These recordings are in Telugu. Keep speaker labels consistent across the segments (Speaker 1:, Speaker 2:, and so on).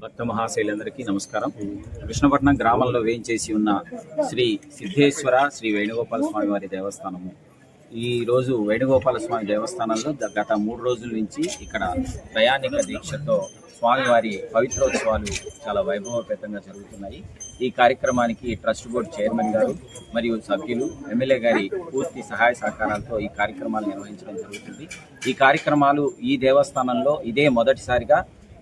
Speaker 1: భక్త మహాశైలందరికీ నమస్కారం. కృష్ణపట్నం గ్రామంలో వేయించేసి ఉన్న శ్రీ సిద్ధేశ్వర శ్రీ వేణుగోపాల స్వామి వారి దేవస్థానము. ఈరోజు వేణుగోపాల స్వామి దేవస్థానంలో గత 3 రోజుల నుంచి ఇక్కడ ప్రయాణిక దీక్షతో స్వామివారి పవిత్రోత్సవాలు చాలా వైభవపేతంగా జరుగుతున్నాయి. ఈ కార్యక్రమానికి ట్రస్ట్ బోర్డు చైర్మన్ గారు మరియు సభ్యులు, ఎమ్మెల్యే గారి పూర్తి సహాయ సహకారాలతో ఈ కార్యక్రమాలు నిర్వహించడం జరుగుతుంది. ఈ కార్యక్రమాలు ఈ దేవస్థానంలో ఇదే మొదటిసారిగా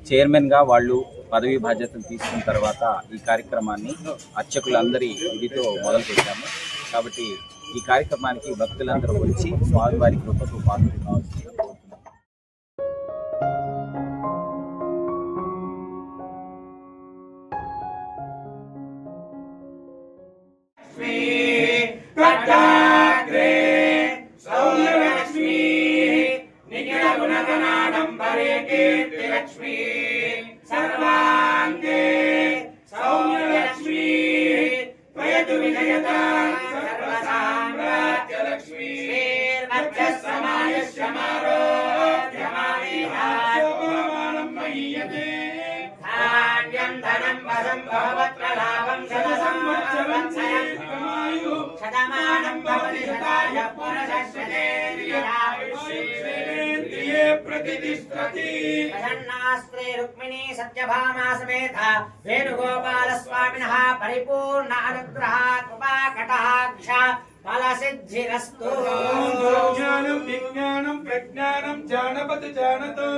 Speaker 1: చైర్మన్గా వాళ్ళు పదవి బాధ్యతలు తీసుకున్న తర్వాత ఈ కార్యక్రమాన్ని అర్చకులందరి విధితో మొదలుపెట్టాము. కాబట్టి ఈ కార్యక్రమానికి భక్తులందరూ వచ్చి స్వామివారి కృపకు పాత్రలు కావాల్సింది.
Speaker 2: सर्वांगे सौम्यलक्ष्मी त्वयतु विजयता सर्वसाम्राज्य लक्ष्मी श्रीर्मध्यसमायस्य मारोग्यमानेहासोमानं महीयते धान्यं धनं वरं भवत्प्रलाभं शतसंवत्सरं शतमानं भवति शताय पुनश्शतेन्द्रिये प्रतिष्ठति प्रसन्नास्त्रे रुक्मिणी सत्यभामा समेता वेणुगोपाल स्वामिनः परिपूर्ण अनुग्रह कृपा कटाक्ष फलसिद्धिरस्तु।
Speaker 3: ज्ञानं विज्ञानं प्रज्ञानं जानपद जानतो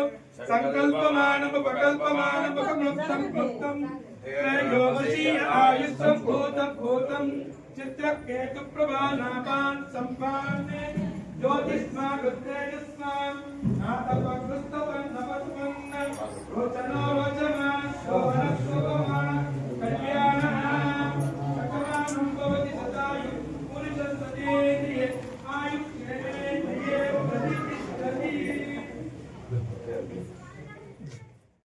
Speaker 3: संकल्पमानमुपकल्पमानमुपक्लुप्तं क्लुप्तं त्रयोदशी आयुष्यं भूतं भूतं चित्रकेतुप्रभानापान् सम्पान्ने ज्योतिष्मा रुद्रेयस्मान् नातपकृष्टवन् नवस्म